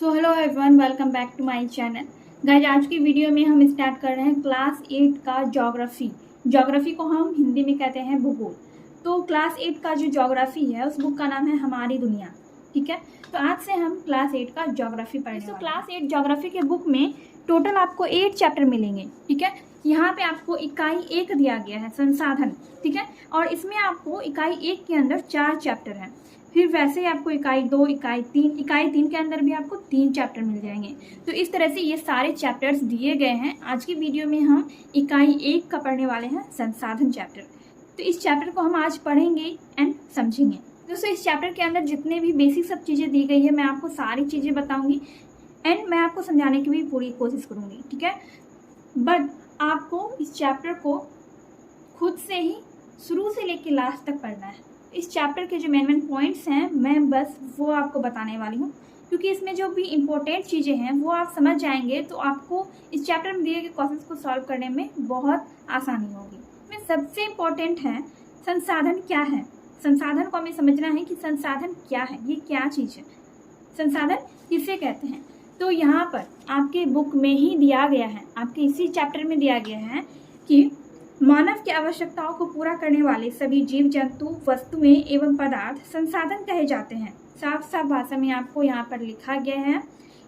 So hello everyone, welcome back to my channel. Guys, आज की video में हम स्टार्ट कर रहे हैं क्लास 8 का ज्योग्राफी को हम हिंदी में कहते हैं भूगोल। तो क्लास 8 का जो ज्योग्राफी है उस बुक का नाम है हमारी दुनिया। ठीक है, तो आज से हम क्लास 8 का ज्योग्राफी पढ़ेंगे। तो क्लास 8 ज्योग्राफी के बुक में टोटल आपको 8 चैप्टर मिलेंगे। ठीक है, यहाँ पे आपको इकाई 1 दिया गया है, संसाधन। ठीक है, और इसमें आपको इकाई 1 के अंदर 4 चैप्टर हैं। फिर वैसे ही आपको इकाई 2, इकाई 3 के अंदर भी आपको 3 चैप्टर मिल जाएंगे। तो इस तरह से ये सारे चैप्टर्स दिए गए हैं। आज की वीडियो में हम इकाई 1 का पढ़ने वाले हैं, संसाधन चैप्टर। तो इस चैप्टर को हम आज पढ़ेंगे एंड समझेंगे। दोस्तों, इस चैप्टर के अंदर जितने भी बेसिक सब चीज़ें दी गई है, मैं आपको सारी चीज़ें बताऊंगी एंड मैं आपको समझाने की भी पूरी कोशिश करूंगी। ठीक है, बट आपको इस चैप्टर को खुद से ही शुरू से लेकर लास्ट तक पढ़ना है। इस चैप्टर के जो मेन पॉइंट्स हैं मैं बस वो आपको बताने वाली हूँ, क्योंकि इसमें जो भी इम्पोर्टेंट चीज़ें हैं वो आप समझ जाएंगे तो आपको इस चैप्टर में दिए गए क्वेश्चंस को सॉल्व करने में बहुत आसानी होगी। इसमें सबसे इम्पोर्टेंट है संसाधन क्या है। संसाधन को हमें समझना है कि संसाधन क्या है, ये क्या चीज़ है, संसाधन किसे कहते हैं। तो यहाँ पर आपके बुक में ही दिया गया है, आपके इसी चैप्टर में दिया गया है कि मानव की आवश्यकताओं को पूरा करने वाले सभी जीव जंतु, वस्तुएं एवं पदार्थ संसाधन कहे जाते हैं। साफ साफ भाषा में आपको यहाँ पर लिखा गया है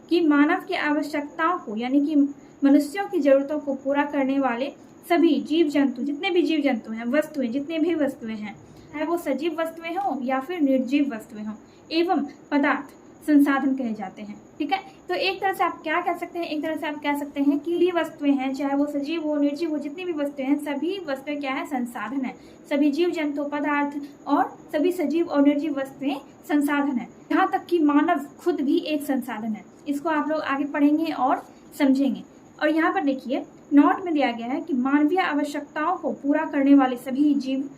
कि मानव की आवश्यकताओं को, यानी कि मनुष्यों की जरूरतों को पूरा करने वाले सभी जीव जंतु, जितने भी जीव जंतु हैं, वस्तुएं, जितने भी वस्तुएं हैं, चाहे वो सजीव वस्तुएं हों या फिर निर्जीव वस्तुएं हों, एवं पदार्थ संसाधन कहे जाते हैं। ठीक है, तो एक तरह से आप क्या कह सकते हैं, एक तरह से आप कह सकते हैं कि ये वस्तुएं हैं, चाहे वो सजीव हो, निर्जीव हो, जितनी भी वस्तुएं हैं, सभी वस्तुएं क्या है, संसाधन है। सभी जीव जंतु, पदार्थ और सभी सजीव और निर्जीव वस्तुएं संसाधन है। यहाँ तक कि मानव खुद भी एक संसाधन है। इसको आप लोग आगे पढ़ेंगे और समझेंगे। और यहाँ पर देखिए, नोट में दिया गया है कि मानवीय आवश्यकताओं को पूरा करने वाले सभी जीव,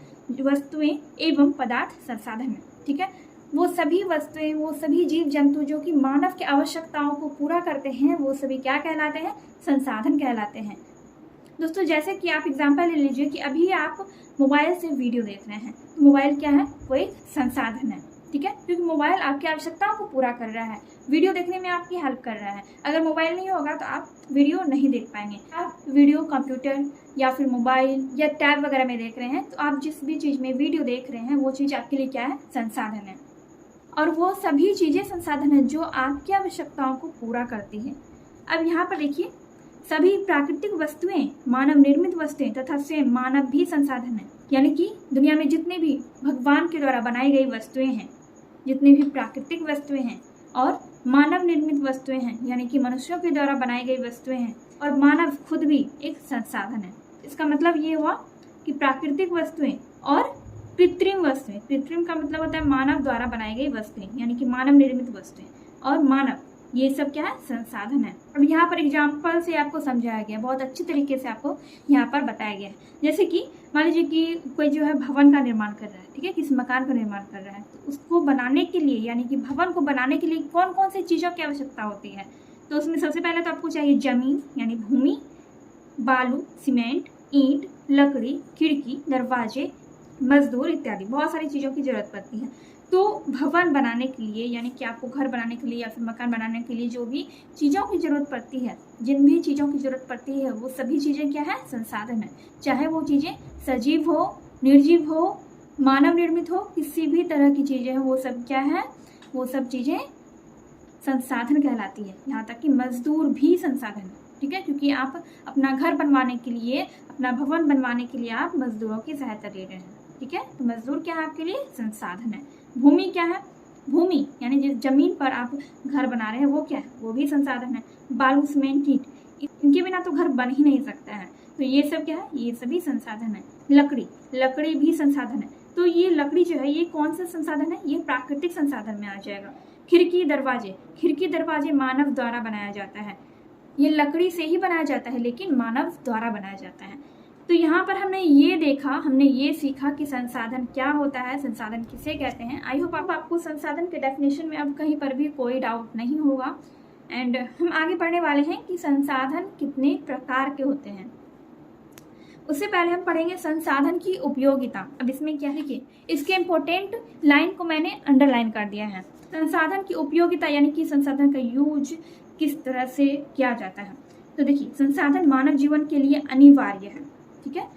वस्तुएं एवं पदार्थ संसाधन है। ठीक है, वो सभी वस्तुएं, वो सभी जीव जंतु जो कि मानव की आवश्यकताओं को पूरा करते हैं, वो सभी क्या कहलाते हैं, संसाधन कहलाते हैं। दोस्तों, जैसे कि आप एग्जांपल ले लीजिए कि अभी आप मोबाइल से वीडियो देख रहे हैं, तो मोबाइल क्या है, वो एक संसाधन है। ठीक है, क्योंकि मोबाइल आपकी आवश्यकताओं को पूरा कर रहा है, वीडियो देखने में आपकी हेल्प कर रहा है। अगर मोबाइल नहीं होगा तो आप वीडियो नहीं देख पाएंगे। आप वीडियो कंप्यूटर या फिर मोबाइल या टैब वगैरह में देख रहे हैं, तो आप जिस भी चीज़ में वीडियो देख रहे हैं वो चीज़ आपके लिए क्या है, संसाधन है। और वो सभी चीज़ें संसाधन है जो आपकी आवश्यकताओं को पूरा करती है। अब यहाँ पर देखिए, सभी प्राकृतिक वस्तुएं, मानव निर्मित वस्तुएं तथा स्वयं मानव भी संसाधन है। यानी कि दुनिया में जितने भी भगवान के द्वारा बनाई गई वस्तुएं हैं, जितनी भी प्राकृतिक वस्तुएं हैं और मानव निर्मित वस्तुएं हैं, यानी कि मनुष्यों के द्वारा बनाई गई वस्तुएं हैं, और मानव खुद भी एक संसाधन है। इसका मतलब ये हुआ कि प्राकृतिक वस्तुएं और कृत्रिम वस्तुएं, कृत्रिम का मतलब होता है मानव द्वारा बनाई गई वस्तुएं, यानी कि मानव निर्मित वस्तुएं और मानव, ये सब क्या है, संसाधन है। अब यहाँ पर एग्जाम्पल से आपको समझाया गया, बहुत अच्छी तरीके से आपको यहाँ पर बताया गया है। जैसे कि मान लीजिए कि कोई जो है भवन का निर्माण कर रहा है, ठीक है, किसी मकान का निर्माण कर रहा है, तो उसको बनाने के लिए, यानी कि भवन को बनाने के लिए कौन कौन सी चीज़ों की आवश्यकता होती है। तो उसमें सबसे पहले तो आपको चाहिए जमीन, यानी भूमि, बालू, सीमेंट, ईंट, लकड़ी, खिड़की, दरवाजे, मजदूर इत्यादि, बहुत सारी चीज़ों की जरूरत पड़ती है। तो भवन बनाने के लिए, यानी कि आपको घर बनाने के लिए या फिर मकान बनाने के लिए जो भी चीज़ों की जरूरत पड़ती है, जिन भी चीज़ों की जरूरत पड़ती है, वो सभी चीज़ें क्या है, संसाधन है। चाहे वो चीज़ें सजीव हो, निर्जीव हो, मानव निर्मित हो, किसी भी तरह की चीज़ें हो, वो सब क्या है, वो सब चीज़ें संसाधन कहलाती है। यहाँ तक कि मजदूर भी संसाधन है। ठीक है, क्योंकि आप अपना घर बनवाने के लिए, अपना भवन बनवाने के लिए आप मजदूरों की सहायता ले रहे हैं। ठीक है, तो मजदूर क्या है, आपके लिए संसाधन है। भूमि क्या है, भूमि यानी जिस जमीन पर आप घर बना रहे हैं वो क्या है, वो भी संसाधन है। बालू, सीमेंट, ईंट, इनके बिना तो घर बन ही नहीं सकता है, तो ये सब क्या है, ये सभी संसाधन है। लकड़ी, लकड़ी भी संसाधन है। तो ये लकड़ी जो है, ये कौन सा संसाधन है, ये प्राकृतिक संसाधन में आ जाएगा। खिड़की, दरवाजे, खिड़की दरवाजे मानव द्वारा बनाया जाता है। ये लकड़ी से ही बनाया जाता है, लेकिन मानव द्वारा बनाया जाता है। तो यहाँ पर हमने ये देखा, हमने ये सीखा कि संसाधन क्या होता है, संसाधन किसे कहते हैं। आई होप आपको संसाधन के डेफिनेशन में अब कहीं पर भी कोई डाउट नहीं होगा। एंड हम आगे पढ़ने वाले हैं कि संसाधन कितने प्रकार के होते हैं। उससे पहले हम पढ़ेंगे संसाधन की उपयोगिता। अब इसमें क्या है कि इसके इम्पोर्टेंट लाइन को मैंने अंडरलाइन कर दिया है। संसाधन की उपयोगिता यानी कि संसाधन का यूज किस तरह से किया जाता है। तो देखिए, संसाधन मानव जीवन के लिए अनिवार्य है, ठीक है।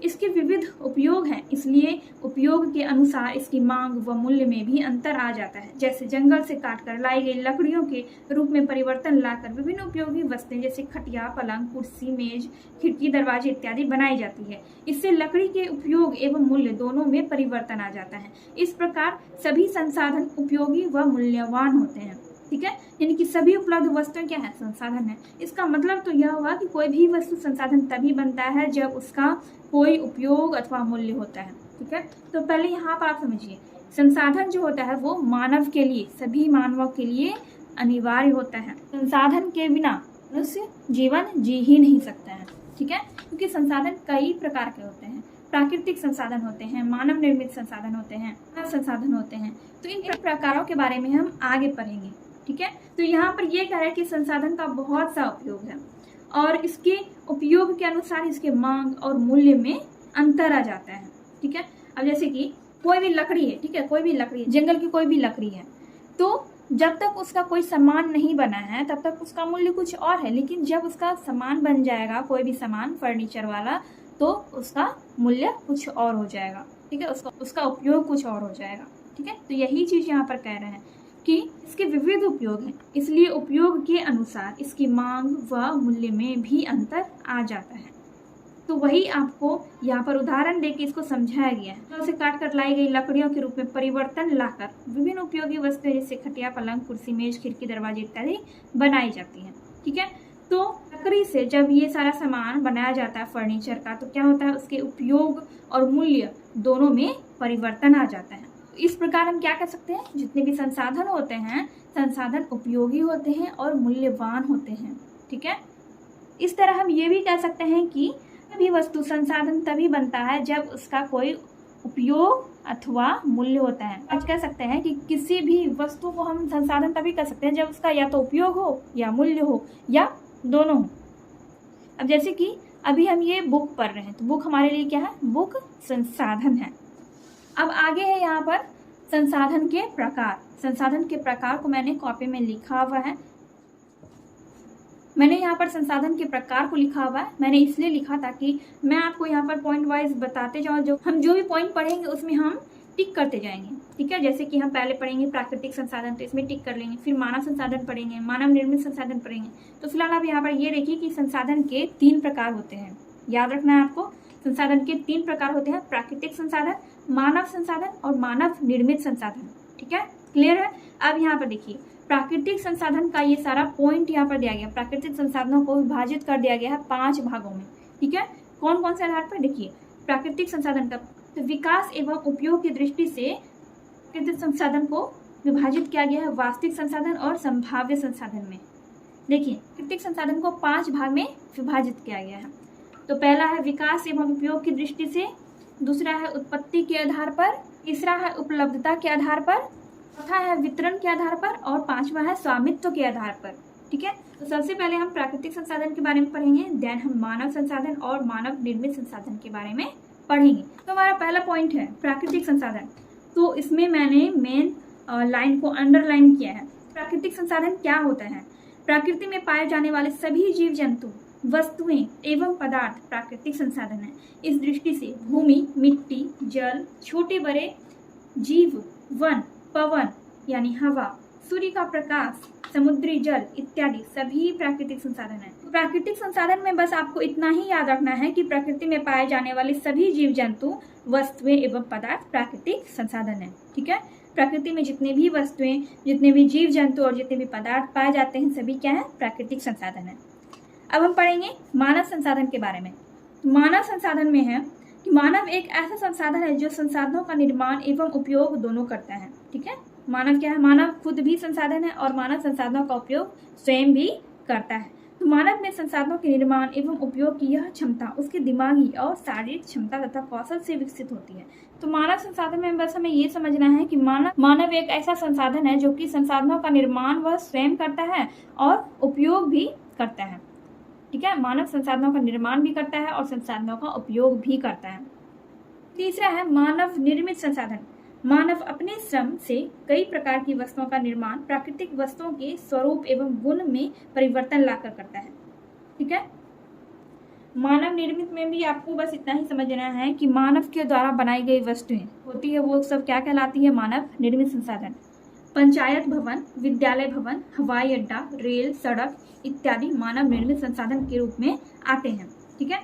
इसके विविध उपयोग हैं, इसलिए उपयोग के अनुसार इसकी मांग व मूल्य में भी अंतर आ जाता है। जैसे जंगल से काटकर लाई गई लकड़ियों के रूप में परिवर्तन लाकर विभिन्न उपयोगी वस्तुएं जैसे खटिया, पलंग, कुर्सी, मेज, खिड़की, दरवाजे इत्यादि बनाई जाती है। इससे लकड़ी के उपयोग एवं मूल्य दोनों में परिवर्तन आ जाता है। इस प्रकार सभी संसाधन उपयोगी व मूल्यवान होते हैं, ठीक है। यानी कि सभी उपलब्ध वस्तुएं क्या है, संसाधन है। इसका मतलब तो यह हुआ कि कोई भी वस्तु संसाधन तभी बनता है जब उसका कोई उपयोग अथवा मूल्य होता है, ठीक है। तो पहले यहाँ पर आप समझिए, संसाधन जो होता है वो मानव के लिए, सभी मानवों के लिए अनिवार्य होता है। संसाधन के बिना मनुष्य जीवन जी ही नहीं सकता है, ठीक है। क्योंकि संसाधन कई प्रकार के होते हैं। प्राकृतिक संसाधन होते हैं, मानव निर्मित संसाधन होते हैं, मानव संसाधन होते हैं। तो इन प्रकारों के बारे में हम आगे पढ़ेंगे, ठीक है। तो यहाँ पर यह कह रहा है कि संसाधन का बहुत सा उपयोग है और इसके उपयोग के अनुसार इसके मांग और मूल्य में अंतर आ जाता है, ठीक है। अब जैसे कि कोई भी लकड़ी है, ठीक है, कोई भी लकड़ी, जंगल की कोई भी लकड़ी है, तो जब तक उसका कोई सामान नहीं बना है तब तक उसका मूल्य कुछ और है, लेकिन जब उसका सामान बन जाएगा, कोई भी सामान फर्नीचर वाला, तो उसका मूल्य कुछ और हो जाएगा, ठीक है, उसका उपयोग कुछ और हो जाएगा, ठीक है। तो यही चीज यहाँ पर कह रहे हैं कि इसके विविध उपयोग हैं, इसलिए उपयोग के अनुसार इसकी मांग व मूल्य में भी अंतर आ जाता है। तो वही आपको यहाँ पर उदाहरण देके इसको समझाया गया है। उसे काट कर लाई गई लकड़ियों के रूप में परिवर्तन लाकर विभिन्न उपयोगी वस्तुएं जैसे खटिया, पलंग, कुर्सी, मेज, खिड़की, दरवाजे इत्यादि बनाई जाती हैं, ठीक है। तो लकड़ी से जब ये सारा सामान बनाया जाता है फर्नीचर का, तो क्या होता है, उसके उपयोग और मूल्य दोनों में परिवर्तन आ जाता है। इस प्रकार हम क्या कर सकते हैं, जितने भी संसाधन होते हैं, संसाधन उपयोगी होते हैं और मूल्यवान होते हैं, ठीक है। इस तरह हम ये भी कह सकते हैं कि सभी वस्तु संसाधन तभी बनता है जब उसका कोई उपयोग अथवा मूल्य होता है। आज कह सकते हैं कि किसी भी वस्तु को हम संसाधन तभी कर सकते हैं जब उसका या तो उपयोग हो या मूल्य हो या दोनों हो। अब जैसे कि अभी हम ये बुक पढ़ रहे हैं, तो बुक हमारे लिए क्या है, बुक संसाधन है। अब आगे है यहाँ पर संसाधन के प्रकार। संसाधन के प्रकार को मैंने कॉपी में लिखा हुआ है। मैंने यहाँ पर संसाधन के प्रकार को लिखा हुआ है, मैंने इसलिए लिखा ताकि मैं आपको यहाँ पर पॉइंट वाइज बताते जाऊँ, जो भी पॉइंट पढ़ेंगे उसमें हम टिक करते जाएंगे, ठीक है। जैसे कि हम पहले पढ़ेंगे प्राकृतिक संसाधन, तो इसमें टिक कर लेंगे, फिर मानव संसाधन पढ़ेंगे, मानव निर्मित संसाधन पढ़ेंगे। तो फिलहाल आप यहाँ पर ये देखिए कि संसाधन के 3 प्रकार होते हैं, याद रखना है आपको। संसाधन के 3 प्रकार होते हैं, प्राकृतिक संसाधन, मानव संसाधन और मानव निर्मित संसाधन, ठीक है, क्लियर है। अब यहाँ पर देखिए, प्राकृतिक संसाधन का ये सारा पॉइंट यहाँ पर दिया गया। प्राकृतिक संसाधनों को विभाजित कर दिया गया है 5 भागों में, ठीक है। कौन कौन से आधार पर, देखिए, प्राकृतिक संसाधन का तो विकास एवं उपयोग की दृष्टि से प्राकृतिक संसाधन को विभाजित किया गया है वास्तविक संसाधन और संभाव्य संसाधन में। देखिए, प्राकृतिक संसाधन को 5 भाग में विभाजित किया गया है। तो पहला है विकास एवं उपयोग की दृष्टि से, दूसरा है उत्पत्ति के आधार पर, तीसरा है उपलब्धता के आधार पर, चौथा है वितरण के आधार पर और 5वां है स्वामित्व के आधार पर, ठीक है। तो सबसे पहले हम प्राकृतिक संसाधन के बारे में पढ़ेंगे, देन हम मानव संसाधन और मानव निर्मित संसाधन के बारे में पढ़ेंगे। तो हमारा पहला पॉइंट है प्राकृतिक संसाधन। तो इसमें मैंने मेन लाइन को अंडरलाइन किया है। प्राकृतिक संसाधन क्या होता है, प्रकृति में पाए जाने वाले सभी जीव जंतु, वस्तुएं एवं पदार्थ प्राकृतिक संसाधन है। इस दृष्टि से भूमि, मिट्टी, जल, छोटे बड़े जीव, वन, पवन यानी हवा, सूर्य का प्रकाश, समुद्री जल इत्यादि सभी प्राकृतिक संसाधन है। प्राकृतिक संसाधन में बस आपको इतना ही याद रखना है कि प्रकृति में पाए जाने वाले सभी जीव जंतु, वस्तुएं एवं पदार्थ प्राकृतिक संसाधन है, ठीक है। प्रकृति में जितने भी वस्तुएं, जितने भी जीव जंतु और जितने भी पदार्थ पाए जाते हैं, सभी क्या है, प्राकृतिक संसाधन है। अब हम पढ़ेंगे मानव संसाधन के बारे में। मानव संसाधन में है कि मानव एक ऐसा संसाधन है जो संसाधनों का निर्माण एवं उपयोग दोनों करता है, ठीक है। मानव क्या है, मानव खुद भी संसाधन है और मानव संसाधनों का उपयोग स्वयं भी करता है। तो मानव में संसाधनों के निर्माण एवं उपयोग की यह क्षमता उसके दिमागी और शारीरिक क्षमता तथा कौशल से विकसित होती है। तो मानव संसाधन में बस हमें ये समझना है कि मानव एक ऐसा संसाधन है जो कि संसाधनों का निर्माण वह स्वयं करता है और उपयोग भी करता है। ठीक है, मानव संसाधनों का निर्माण भी करता है और संसाधनों का उपयोग भी करता है। तीसरा है मानव निर्मित संसाधन। मानव अपने श्रम से कई प्रकार की वस्तुओं का निर्माण प्राकृतिक वस्तुओं के स्वरूप एवं गुण में परिवर्तन लाकर करता है। ठीक है, मानव निर्मित में भी आपको बस इतना ही समझना है कि मानव के द्वारा बनाई गई वस्तुएं होती है वो सब क्या कहलाती है, मानव निर्मित संसाधन। पंचायत भवन, विद्यालय भवन, हवाई अड्डा, रेल, सड़क इत्यादि मानव निर्मित संसाधन के रूप में आते हैं। ठीक है,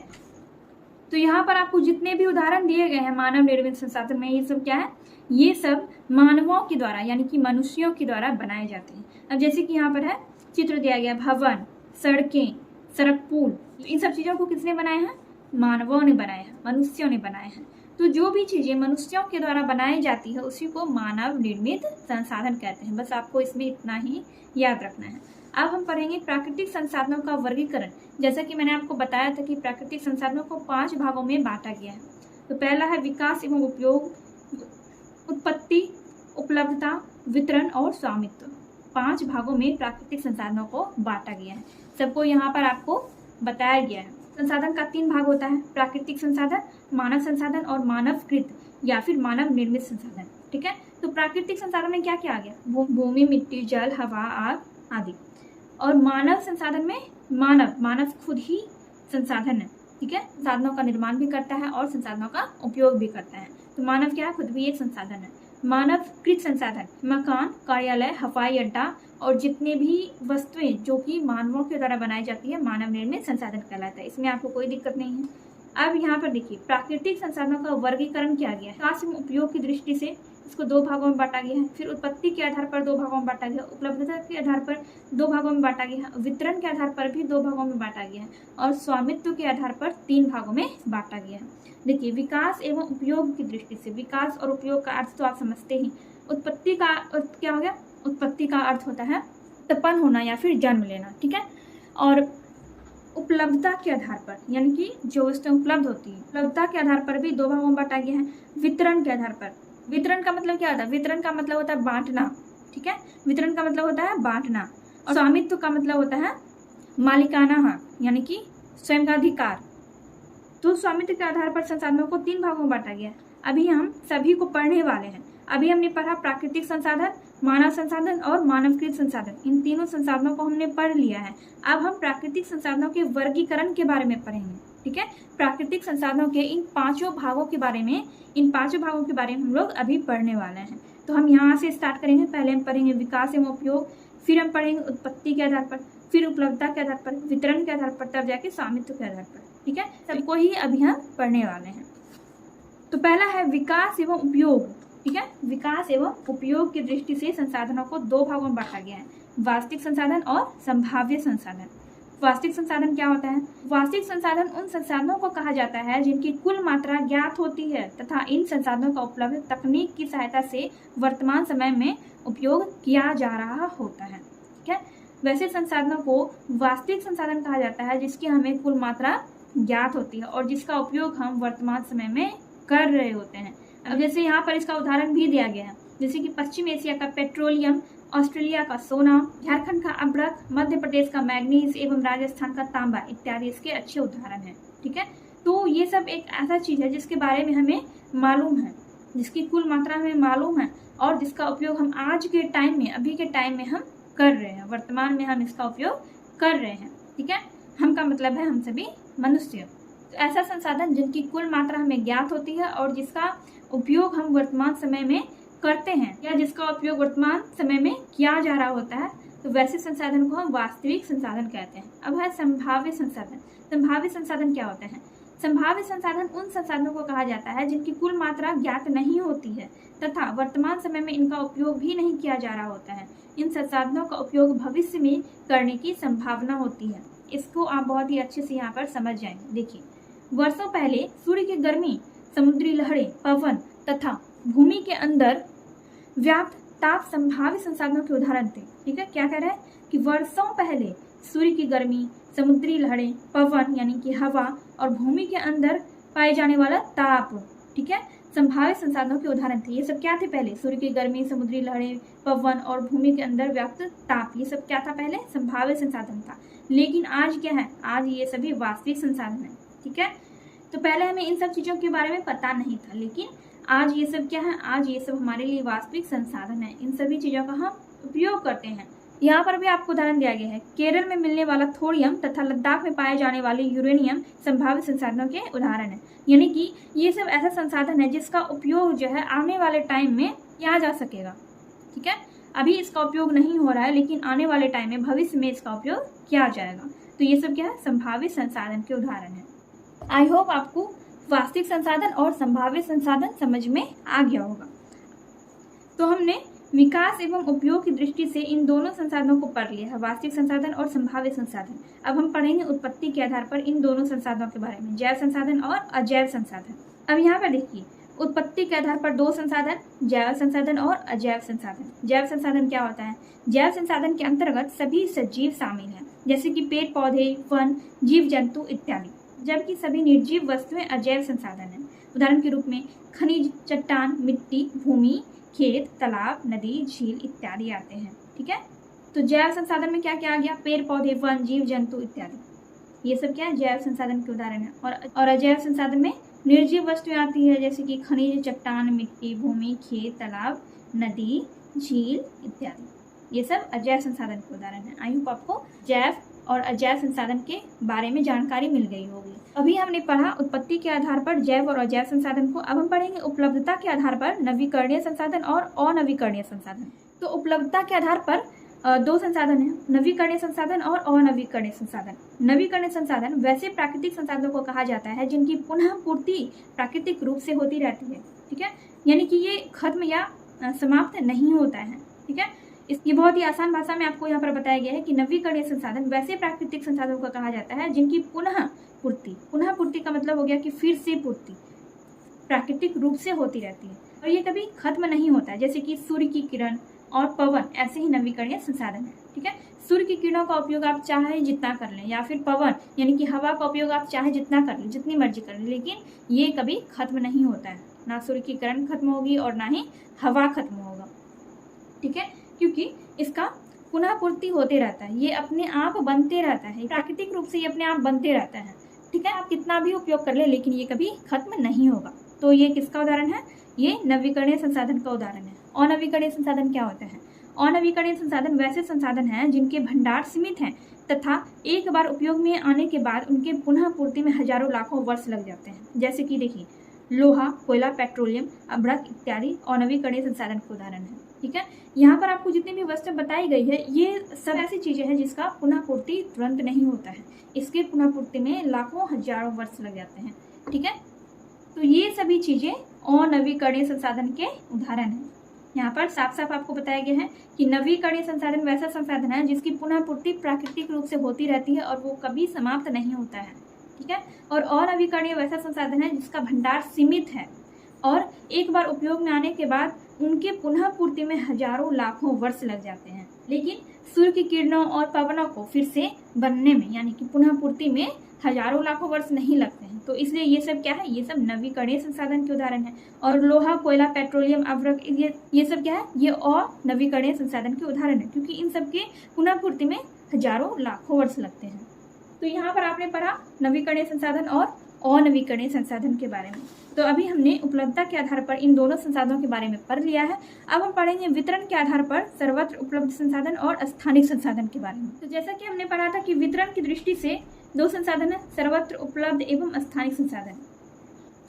तो यहाँ पर आपको जितने भी उदाहरण दिए गए हैं मानव निर्मित संसाधन में, ये सब क्या है, ये सब मानवों के द्वारा यानी कि मनुष्यों के द्वारा बनाए जाते हैं। अब जैसे कि यहाँ पर है चित्र दिया गया, भवन, सड़कें, सड़क, पुल, इन सब चीज़ों को किसने बनाया है, मानवों ने बनाया है, मनुष्यों ने बनाया है। तो जो भी चीज़ें मनुष्यों के द्वारा बनाई जाती है उसी को मानव निर्मित संसाधन कहते हैं। बस आपको इसमें इतना ही याद रखना है। अब हम पढ़ेंगे प्राकृतिक संसाधनों का वर्गीकरण। जैसा कि मैंने आपको बताया था कि प्राकृतिक संसाधनों को 5 भागों में बांटा गया है। तो पहला है विकास एवं उपयोग, उत्पत्ति, उपलब्धता, वितरण और स्वामित्व। 5 भागों में प्राकृतिक संसाधनों को बांटा गया है, सबको यहाँ पर आपको बताया गया है। संसाधन का 3 भाग होता है, प्राकृतिक संसाधन, मानव संसाधन और मानवकृत या फिर मानव निर्मित संसाधन। ठीक है, तो प्राकृतिक संसाधन में क्या क्या आ गया, भूमि, मिट्टी, जल, हवा, आग आदि। और मानव संसाधन में मानव खुद ही संसाधन है। ठीक है, संसाधनों का निर्माण भी करता है और संसाधनों का उपयोग भी करता है। तो मानव क्या है, खुद भी एक संसाधन है। मानवकृत संसाधन, मकान, कार्यालय, हवाई अड्डा और जितने भी वस्तुएं जो कि मानवों के द्वारा बनाई जाती है मानव निर्मित संसाधन कहलाता है। इसमें आपको कोई दिक्कत नहीं है। अब यहाँ पर देखिए प्राकृतिक संसाधनों का वर्गीकरण किया गया है। विकास एवं उपयोग की दृष्टि से इसको 2 भागों में बांटा गया है। फिर उत्पत्ति के आधार पर 2 भागों में बांटा गया, उपलब्धता के आधार पर 2 भागों में बांटा गया है, वितरण के आधार पर भी 2 भागों में बांटा गया है और स्वामित्व के आधार पर 3 भागों में बांटा गया है। देखिए विकास एवं उपयोग की दृष्टि से, विकास और उपयोग का अर्थ तो आप समझते ही। उत्पत्ति का अर्थ क्या हो गया, उत्पत्ति का अर्थ होता है उत्पन्न होना या फिर जन्म लेना। ठीक है, और उपलब्धता के आधार पर यानी कि जो वस्तुएं उपलब्ध होती है, उपलब्धता के आधार पर भी 2 भागों में बांटा गया है। वितरण के आधार पर, वितरण का मतलब क्या होता है, वितरण का मतलब होता है बांटना। ठीक है, वितरण का मतलब होता है बांटना। और स्वामित्व का मतलब होता है मालिकाना हक यानी कि स्वयं का अधिकार। तो स्वामित्व के आधार पर संसाधनों को 3 भागों में बांटा गया है। अभी हम सभी को पढ़ने वाले हैं। अभी हमने पढ़ा प्राकृतिक संसाधन, मानव संसाधन और मानवकृत संसाधन। इन तीनों संसाधनों को हमने पढ़ लिया है। अब हम प्राकृतिक संसाधनों के वर्गीकरण के बारे में पढ़ेंगे। ठीक है, प्राकृतिक संसाधनों के इन 5 भागों के बारे में हम लोग अभी पढ़ने वाले हैं। तो हम यहाँ से स्टार्ट करेंगे। पहले हम पढ़ेंगे विकास एवं उपयोग, फिर हम पढ़ेंगे उत्पत्ति के आधार पर, फिर उपलब्धता के आधार पर, वितरण के आधार पर, तब जाके स्वामित्व के आधार पर। ठीक है, सबको ही अभी हम पढ़ने वाले हैं। तो पहला है विकास एवं उपयोग। ठीक है, विकास एवं उपयोग की दृष्टि से संसाधनों को 2 भागों में बांटा गया है, वास्तविक संसाधन और संभाव्य संसाधन। वास्तविक संसाधन क्या होता है, वास्तविक संसाधन उन संसाधनों को कहा जाता है जिनकी कुल मात्रा ज्ञात होती है तथा इन संसाधनों का उपलब्ध तकनीक की सहायता से वर्तमान समय में उपयोग किया जा रहा होता है। ठीक है, वैसे संसाधनों को वास्तविक संसाधन कहा जाता है जिसकी हमें कुल मात्रा ज्ञात होती है और जिसका उपयोग हम वर्तमान समय में कर रहे होते हैं। अब जैसे यहाँ पर इसका उदाहरण भी दिया गया है, जैसे कि पश्चिम एशिया का पेट्रोलियम, ऑस्ट्रेलिया का सोना, झारखंड का अब्रक, मध्य प्रदेश का मैग्नीज एवं राजस्थान का तांबा इत्यादि इसके अच्छे उदाहरण हैं। ठीक है, तो ये सब एक ऐसा चीज़ है जिसके बारे में हमें मालूम है, जिसकी कुल मात्रा हमें मालूम है और जिसका उपयोग हम आज के टाइम में, अभी के टाइम में हम कर रहे हैं, वर्तमान में हम इसका उपयोग कर रहे हैं। ठीक है, हम का मतलब है हम सभी मनुष्य। तो ऐसा संसाधन जिनकी कुल मात्रा हमें ज्ञात होती है और जिसका उपयोग हम वर्तमान समय में करते हैं या जिसका उपयोग वर्तमान समय में किया जा रहा होता है, तो वैसे संसाधन को हम वास्तविक संसाधन कहते हैं। अब है संभाव्य संसाधन। संभाव्य संसाधन क्या होता है, संभाव्य संसाधन उन संसाधनों को कहा जाता है जिनकी कुल मात्रा ज्ञात नहीं होती है तथा वर्तमान समय में इनका उपयोग भी नहीं किया जा रहा होता है। इन संसाधनों का उपयोग भविष्य में करने की संभावना होती है। इसको आप बहुत ही अच्छे से यहाँ पर समझ जाएंगे। देखिए, वर्षों पहले सूर्य की गर्मी, समुद्री लहरें, पवन तथा भूमि के अंदर व्याप्त ताप संभाव्य संसाधनों के उदाहरण थे। ठीक है, क्या कह रहा है कि वर्षों पहले सूर्य की गर्मी, समुद्री लहरें, पवन यानी कि हवा और भूमि के अंदर पाए जाने वाला ताप, ठीक है, संभावित संसाधनों के उदाहरण थे। ये सब क्या थे पहले? सूर्य की गर्मी, समुद्री लहरें, पवन और भूमि के अंदर व्याप्त ताप, ये सब क्या था पहले? संभावित संसाधन था। लेकिन आज क्या है? आज ये सभी वास्तविक संसाधन है। ठीक है, तो पहले हमें इन सब चीजों के बारे में पता नहीं था, लेकिन आज ये सब क्या है? आज ये सब हमारे लिए वास्तविक संसाधन है। इन सभी चीजों का हम उपयोग करते हैं। यहाँ पर भी आपको उदाहरण दिया गया है। केरल में मिलने वाला थोरियम तथा लद्दाख में पाए जाने वाले यूरेनियम संभावित संसाधनों के उदाहरण है। यानी कि ये सब ऐसा संसाधन है जिसका उपयोग जो है आने वाले टाइम में किया जा सकेगा। ठीक है, अभी इसका उपयोग नहीं हो रहा है, लेकिन आने वाले टाइम में, भविष्य में इसका उपयोग किया जाएगा। तो ये सब क्या है? संभावित संसाधन के उदाहरण है। आई होप आपको वास्तविक संसाधन और संभावित संसाधन समझ में आ गया होगा। तो हमने विकास एवं उपयोग की दृष्टि से इन दोनों संसाधनों को पढ़ लिया है, वास्तविक संसाधन और संभावित संसाधन। अब हम पढ़ेंगे उत्पत्ति के आधार पर इन दोनों संसाधनों के बारे में, जैव संसाधन और अजैव संसाधन। अब यहाँ पर देखिए, उत्पत्ति के आधार पर दो संसाधन, जैव संसाधन और अजैव संसाधन। जैव संसाधन क्या होता है? जैव संसाधन के अंतर्गत सभी सजीव शामिल हैं, जैसे कि पेड़ पौधे, वन, जीव जंतु इत्यादि, जबकि सभी निर्जीव वस्तुएं अजैव संसाधन हैं। उदाहरण के रूप में खनिज, चट्टान, मिट्टी, भूमि, खेत, तालाब, नदी, झील इत्यादि आते हैं। ठीक है, तो जैव संसाधन में क्या क्या आ गया? पेड़ पौधे, वन, जीव जंतु इत्यादि, ये सब क्या है? जैव संसाधन के उदाहरण है। और अजैव संसाधन में निर्जीव वस्तुएं आती है, जैसे कि खनिज, चट्टान, मिट्टी, भूमि, खेत, तालाब, नदी, झील इत्यादि, ये सब अजैव संसाधन के उदाहरण है। आई होप आपको जैव और अजैव संसाधन के बारे में जानकारी मिल गई होगी। अभी हमने पढ़ा उत्पत्ति के आधार पर जैव और अजैव संसाधन को। अब हम पढ़ेंगे उपलब्धता के आधार पर नवीकरणीय संसाधन और अनवीकरणीय संसाधन। तो उपलब्धता के आधार पर दो संसाधन है, नवीकरणीय संसाधन और अनवीकरणीय संसाधन। नवीकरणीय संसाधन वैसे प्राकृतिक संसाधनों को कहा जाता है जिनकी पुनः पूर्ति प्राकृतिक रूप से होती रहती है। ठीक है, यानी कि ये खत्म या समाप्त नहीं होता है। ठीक है, ये बहुत ही आसान भाषा में आपको यहाँ पर बताया गया है कि नवीकरणीय संसाधन वैसे प्राकृतिक संसाधनों को कहा जाता है जिनकी पुनः पूर्ति का मतलब हो गया कि फिर से पूर्ति प्राकृतिक रूप से होती रहती है और ये कभी खत्म नहीं होता है, जैसे कि सूर्य की किरण और पवन ऐसे ही नवीकरणीय संसाधन है। ठीक है, सूर्य की किरणों का उपयोग आप चाहे जितना कर लें, या फिर पवन यानी कि हवा का उपयोग आप चाहे जितना कर लें, जितनी मर्जी कर लें, लेकिन ये कभी खत्म नहीं होता है। ना सूर्य की किरण खत्म होगी और ना ही हवा खत्म होगा। ठीक है, क्योंकि इसका पुनः पूर्ति होते रहता है, ये अपने आप बनते रहता है, प्राकृतिक रूप से ये अपने आप बनते रहता है। ठीक है, आप कितना भी उपयोग कर ले, लेकिन ये कभी खत्म नहीं होगा। तो ये किसका उदाहरण है? ये नवीकरणीय संसाधन का उदाहरण है। अनवीकरणीय संसाधन क्या होते हैं? अनवीकरणीय संसाधन वैसे संसाधन हैं जिनके भंडार सीमित हैं तथा एक बार उपयोग में आने के बाद उनके पुनः पूर्ति में हजारों लाखों वर्ष लग जाते हैं। जैसे कि देखिए, लोहा, कोयला, पेट्रोलियम, अभ्रक इत्यादि अनवीकरणीय संसाधन के उदाहरण है। ठीक है, यहाँ पर आपको जितनी भी वस्तु बताई गई है, ये सब ऐसी चीजें हैं जिसका पुनः पूर्ति तुरंत नहीं होता है, इसके पुनः पूर्ति में लाखों हजारों वर्ष लग जाते हैं। ठीक है, तो ये सभी चीजें अनवीकरणीय संसाधन के उदाहरण हैं। यहाँ पर साफ साफ आपको बताया गया है कि नवीकरणीय संसाधन वैसा संसाधन है जिसकी पुनः पूर्ति प्राकृतिक रूप से होती रहती है और वो कभी समाप्त नहीं होता है। ठीक है, और अनवीकरणीय वैसा संसाधन है जिसका भंडार सीमित है और एक बार उपयोग में आने के बाद उनके पुनः पूर्ति में हजारों लाखों वर्ष लग जाते हैं, लेकिन सूर्य की किरणों और पवनों को फिर से बनने में यानी कि पुनः पूर्ति में हजारों लाखों वर्ष नहीं लगते हैं। तो इसलिए ये सब क्या है? ये सब नवीकरणीय संसाधन के उदाहरण है। और लोहा, कोयला, पेट्रोलियम, अभ्रक ये सब क्या है? ये अनवीकरणीय संसाधन के उदाहरण है, क्योंकि इन सब के पुनः पूर्ति में हजारों लाखों वर्ष लगते हैं। तो यहाँ पर आपने पढ़ा नवीकरणीय संसाधन और अनवीकरणीय संसाधन के बारे में। तो अभी हमने उपलब्धता के आधार पर इन दोनों संसाधनों के बारे में पढ़ लिया है। अब हम पढ़ेंगे वितरण के आधार पर सर्वत्र उपलब्ध संसाधन और स्थानिक संसाधन के बारे में। तो जैसा कि हमने पढ़ा था कि वितरण की दृष्टि से दो संसाधन है, सर्वत्र उपलब्ध एवं स्थानिक संसाधन।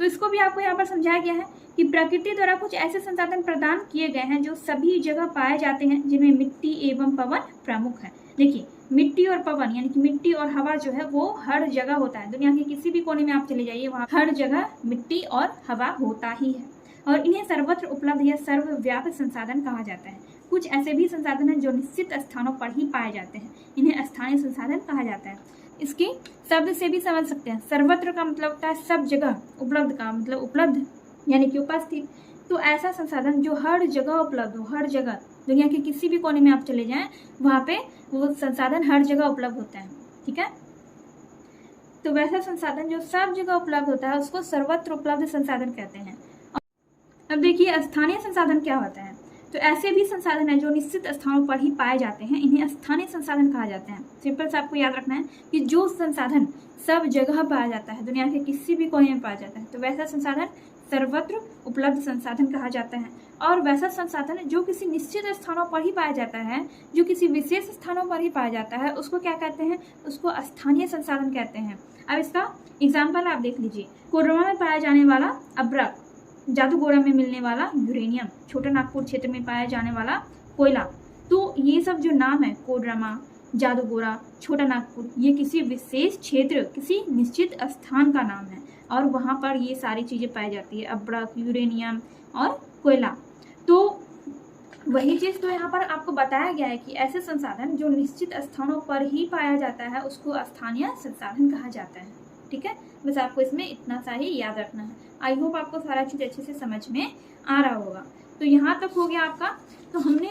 तो इसको भी आपको यहाँ पर समझाया गया है कि प्रकृति द्वारा कुछ ऐसे संसाधन प्रदान किए गए हैं जो सभी जगह पाए जाते हैं, जिनमें मिट्टी एवं पवन प्रमुख है। देखिए, मिट्टी और पवन यानी कि मिट्टी और हवा जो है वो हर जगह होता है। दुनिया के किसी भी कोने में आप चले जाइए, वहाँ हर जगह मिट्टी और हवा होता ही है और इन्हें सर्वत्र उपलब्ध या सर्वव्यापी संसाधन कहा जाता है। कुछ ऐसे भी संसाधन हैं जो निश्चित स्थानों पर ही पाए जाते हैं, इन्हें स्थानीय संसाधन कहा जाता है। इसके शब्द से भी समझ सकते हैं, सर्वत्र का मतलब होता है सब जगह, उपलब्ध का मतलब उपलब्ध यानी कि उपस्थित। तो ऐसा संसाधन जो हर जगह उपलब्ध हो, हर जगह दुनिया के किसी भी कोने में आप चले जाएं, वहाँ पे वो संसाधन हर जगह उपलब्ध होता है। ठीक है, तो वैसा संसाधन जो सब जगह उपलब्ध होता है उसको सर्वत्र उपलब्ध संसाधन कहते हैं। अब देखिए स्थानीय संसाधन क्या होता है। तो ऐसे भी संसाधन हैं जो निश्चित स्थानों पर ही पाए जाते हैं, इन्हें स्थानीय संसाधन कहा जाते हैं। सिंपल से आपको याद रखना है कि जो संसाधन सब जगह पाया जाता है, दुनिया के किसी भी कोने में पाया जाता है, तो वैसा संसाधन सर्वत्र उपलब्ध संसाधन कहा जाता है। और वैसा संसाधन जो किसी निश्चित स्थानों पर ही पाया जाता है, जो किसी विशेष स्थानों पर ही पाया जाता है, उसको क्या कहते हैं, उसको स्थानीय संसाधन कहते हैं। अब इसका एग्जाम्पल आप देख लीजिए। कोडरमा में पाया जाने वाला अब्रक, जादूगोड़ा में मिलने वाला यूरेनियम, छोटा नागपुर क्षेत्र में पाया जाने वाला कोयला। तो ये सब जो नाम है, कोडरमा, जादूगोड़ा, छोटा नागपुर, ये किसी विशेष क्षेत्र, किसी निश्चित स्थान का नाम है और वहाँ पर ये सारी चीज़ें पाई जाती है, अब्रक, यूरेनियम और कोयला। तो वही चीज़ तो यहाँ पर आपको बताया गया है कि ऐसे संसाधन जो निश्चित स्थानों पर ही पाया जाता है उसको स्थानीय संसाधन कहा जाता है। ठीक है, बस आपको इसमें इतना सा ही याद रखना है। आई होप आपको सारा चीज़ अच्छे से समझ में आ रहा होगा। तो यहाँ तक हो गया आपका। तो हमने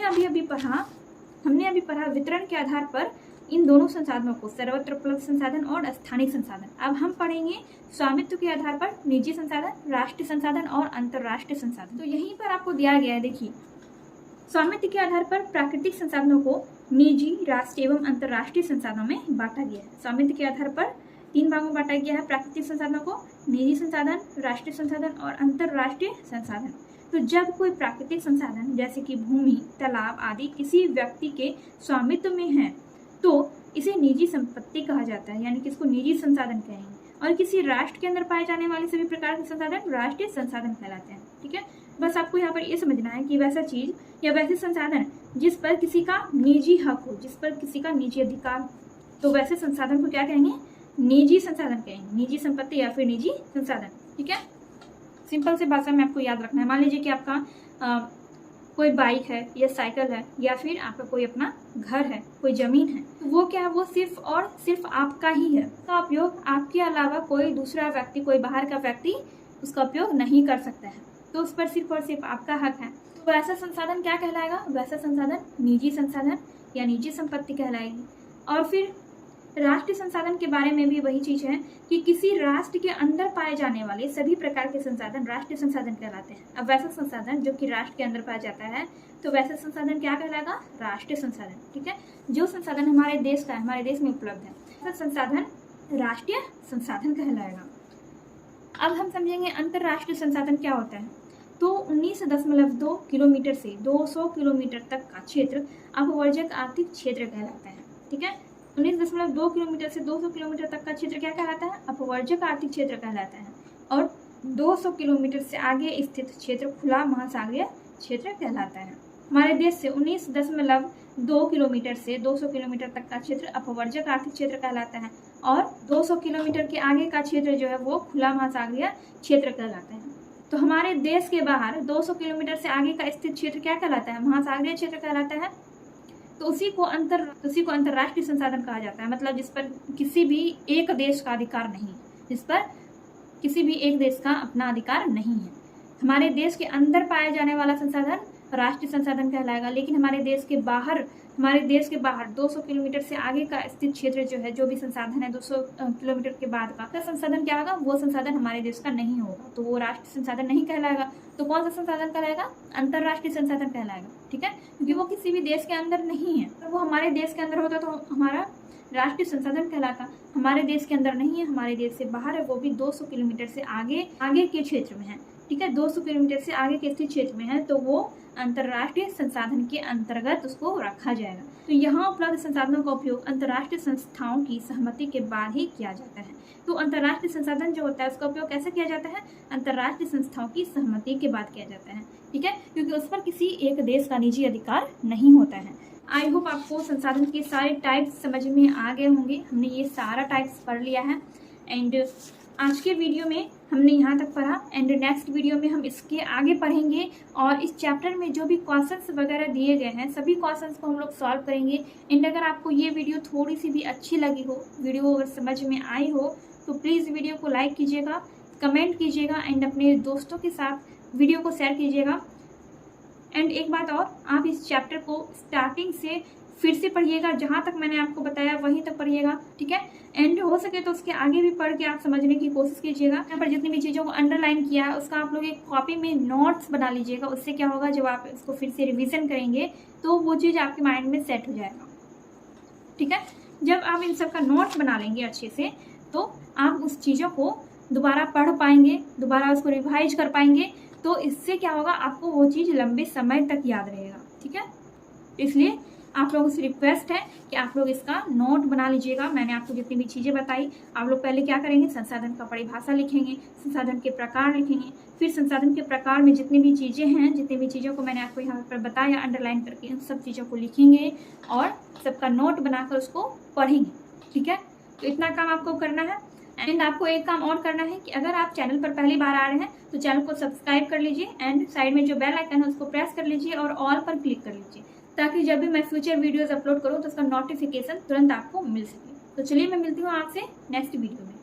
अभी पढ़ा वितरण के आधार पर इन दोनों संसाधनों को, सर्वत्र उपलब्ध संसाधन और स्थानीय संसाधन। अब हम पढ़ेंगे स्वामित्व के आधार पर निजी संसाधन, राष्ट्रीय संसाधन और अंतर्राष्ट्रीय संसाधन। तो यहीं पर आपको दिया गया है, देखिए, स्वामित्व के आधार पर प्राकृतिक संसाधनों को निजी, राष्ट्रीय एवं अंतर्राष्ट्रीय संसाधनों में बांटा गया है। स्वामित्व के आधार पर 3 भागों में बांटा गया है। प्राकृतिक संसाधनों को निजी संसाधन, राष्ट्रीय संसाधन और अंतर्राष्ट्रीय संसाधन। तो जब कोई प्राकृतिक संसाधन जैसे कि भूमि, तालाब आदि किसी व्यक्ति के स्वामित्व में है तो इसे निजी संपत्ति कहा जाता है, यानी कि इसको निजी संसाधन कहेंगे। और किसी राष्ट्र के अंदर पाए जाने वाले सभी प्रकार के संसाधन राष्ट्रीय संसाधन कहलाते हैं। ठीक है, बस आपको यहाँ पर ये समझना है कि वैसा चीज या वैसे संसाधन जिस पर किसी का निजी हक हो, जिस पर किसी का निजी अधिकार हो, तो वैसे संसाधन को क्या कहेंगे, निजी संसाधन कहेंगे, निजी संपत्ति या फिर निजी संसाधन। ठीक है, सिंपल से भाषा में आपको याद रखना है। मान लीजिए कि आपका कोई बाइक है या साइकिल है या फिर आपका कोई अपना घर है, कोई जमीन है, तो वो क्या है, वो सिर्फ और सिर्फ आपका ही है। उसका उपयोग आपके अलावा कोई दूसरा व्यक्ति, कोई बाहर का व्यक्ति उसका उपयोग नहीं कर सकता है। तो उस पर सिर्फ और सिर्फ आपका हक है। तो वैसा संसाधन क्या कहलाएगा, वैसा संसाधन निजी संसाधन या निजी संपत्ति कहलाएगी। और फिर राष्ट्रीय संसाधन के बारे में भी वही चीज है कि किसी राष्ट्र के अंदर पाए जाने वाले सभी प्रकार के संसाधन राष्ट्रीय संसाधन कहलाते हैं। अब वैसा संसाधन जो कि राष्ट्र के अंदर पाया जाता है तो वैसा संसाधन क्या कहलाएगा, राष्ट्रीय संसाधन। ठीक है, जो संसाधन हमारे देश का है, हमारे देश में उपलब्ध है, वैसा संसाधन राष्ट्रीय संसाधन कहलाएगा। अब हम समझेंगे अंतर्राष्ट्रीय संसाधन क्या होता है। तो 19.2 किलोमीटर से 200 किलोमीटर तक का क्षेत्र अपवर्जक आर्थिक क्षेत्र कहलाता है। ठीक है, 19.2 किलोमीटर से 200 किलोमीटर तक का क्षेत्र क्या कहलाता है, अपवर्जक आर्थिक क्षेत्र कहलाता है। और 200 किलोमीटर से आगे स्थित क्षेत्र खुला महासागरीय क्षेत्र कहलाता है। हमारे देश से 19.2 किलोमीटर से 200 किलोमीटर तक का क्षेत्र अपवर्जक आर्थिक क्षेत्र कहलाता है और 200 किलोमीटर के आगे का क्षेत्र जो है वो खुला महासागरीय क्षेत्र कहलाता है। तो हमारे देश के बाहर 200 किलोमीटर से आगे का स्थित क्षेत्र क्या कहलाता है, महासागरीय क्षेत्र कहलाता है। तो उसी को अंतर्राष्ट्रीय संसाधन कहा जाता है। मतलब जिस पर किसी भी एक देश का अधिकार नहीं, जिस पर किसी भी एक देश का अपना अधिकार नहीं है। हमारे देश के अंदर पाया जाने वाला संसाधन राष्ट्रीय संसाधन कहलाएगा, लेकिन हमारे देश के बाहर 200 किलोमीटर से आगे का स्थित क्षेत्र जो है, जो भी संसाधन है 200 किलोमीटर के बाद का संसाधन क्या होगा, वो संसाधन हमारे देश का नहीं होगा, तो वो राष्ट्रीय संसाधन नहीं कहलाएगा। तो कौन सा संसाधन कहलाएगा, अंतर्राष्ट्रीय संसाधन कहलाएगा। ठीक है, क्योंकि वो किसी भी देश के अंदर नहीं है। तो वो हमारे देश के अंदर होता तो हमारा राष्ट्रीय संसाधन कहलाता। हमारे देश के अंदर नहीं है, हमारे देश से बाहर है, वो भी 200 किलोमीटर से आगे के क्षेत्र में है। ठीक है, 200 किलोमीटर से आगे के स्थित क्षेत्र में है, तो वो अंतर्राष्ट्रीय संसाधन के अंतर्गत उसको रखा जाएगा। तो यहाँ उपलब्ध संसाधनों का उपयोग अंतर्राष्ट्रीय संस्थाओं की सहमति के बाद ही किया जाता है। तो अंतर्राष्ट्रीय संसाधन जो होता है उसका उपयोग कैसे किया जाता है, अंतर्राष्ट्रीय संस्थाओं की सहमति के बाद किया जाता है। ठीक है, क्योंकि उस पर किसी एक देश का निजी अधिकार नहीं होता है। आई होप आपको संसाधन के सारे टाइप्स समझ में आ गए होंगे। हमने ये सारा टाइप्स पढ़ लिया है एंड आज के वीडियो में हमने यहाँ तक पढ़ा एंड नेक्स्ट वीडियो में हम इसके आगे पढ़ेंगे और इस चैप्टर में जो भी क्वेश्चंस वगैरह दिए गए हैं सभी क्वेश्चंस को हम लोग सॉल्व करेंगे। एंड अगर आपको ये वीडियो थोड़ी सी भी अच्छी लगी हो, वीडियो अगर समझ में आई हो, तो प्लीज़ वीडियो को लाइक कीजिएगा, कमेंट कीजिएगा एंड अपने दोस्तों के साथ वीडियो को शेयर कीजिएगा। एंड एक बात और, आप इस चैप्टर को स्टार्टिंग से फिर से पढ़िएगा, जहाँ तक मैंने आपको बताया वहीं तक पढ़िएगा, ठीक है। एंड हो सके तो उसके आगे भी पढ़ के आप समझने की कोशिश कीजिएगा। यहाँ पर जितनी भी चीज़ों को अंडरलाइन किया है उसका आप लोग एक कॉपी में नोट्स बना लीजिएगा। उससे क्या होगा, जब आप इसको फिर से रिविजन करेंगे तो वो चीज़ आपके माइंड में सेट हो जाएगा, ठीक है। जब आप इन सब का नोट्स बना लेंगे अच्छे से तो आप उस चीज़ों को दोबारा पढ़ पाएंगे, दोबारा उसको रिवाइज कर पाएंगे। तो इससे क्या होगा, आपको वो चीज़ लंबे समय तक याद रहेगा, ठीक है। इसलिए आप लोगों से रिक्वेस्ट है कि आप लोग इसका नोट बना लीजिएगा। मैंने आपको जितनी भी चीज़ें बताई, आप लोग पहले क्या करेंगे, संसाधन का परिभाषा लिखेंगे, संसाधन के प्रकार लिखेंगे, फिर संसाधन के प्रकार में जितनी भी चीज़ें हैं, जितनी भी चीज़ों को मैंने आपको यहाँ पर बताया अंडरलाइन करके, उन सब चीज़ों को लिखेंगे और सबका नोट बनाकर उसको पढ़ेंगे, ठीक है। तो इतना काम आपको करना है। एंड आपको एक काम और करना है कि अगर आप चैनल पर पहली बार आ रहे हैं तो चैनल को सब्सक्राइब कर लीजिए एंड साइड में जो बेल आइकन है उसको प्रेस कर लीजिए और ऑल पर क्लिक कर लीजिए, ताकि जब भी मैं फ्यूचर वीडियोस अपलोड करूँ तो उसका नोटिफिकेशन तुरंत आपको मिल सके। तो चलिए मैं मिलती हूँ आपसे नेक्स्ट वीडियो में।